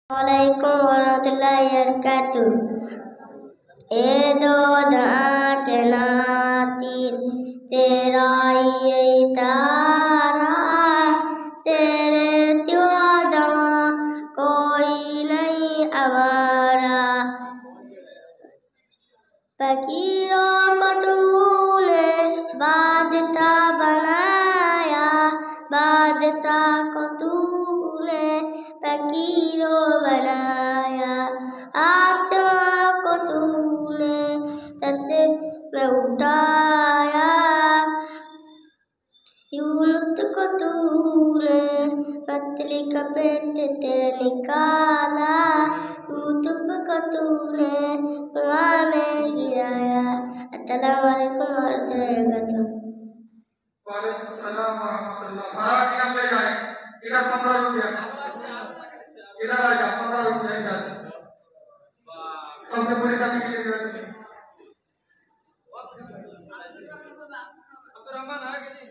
वालेकुम warahmatullahi wabarakatuh. दो के नातिर तेरा ये तारा तेरे सिवा कोई नहीं हमारा। फकीरों को तूने बादता बनाया, बादता को तूने फकीरों बनाया। आत्मा को तूने सत्य में उठाया, यूनुस को तूने पतली कपेट से निकाला, यूसुफ को तूने कुआं में गिराया। अस्सलामु अलैकुम warahmatullahi wabarakatuh। वालेकुम सलाम वरहमतुल्लाह। महाराज इनाम ले जाए, इधर 15 रुपया, इधर आ जा 15 रुपया इधर। सबने पूरी साथी के लिए अब्दुल रहमान आएगा जी।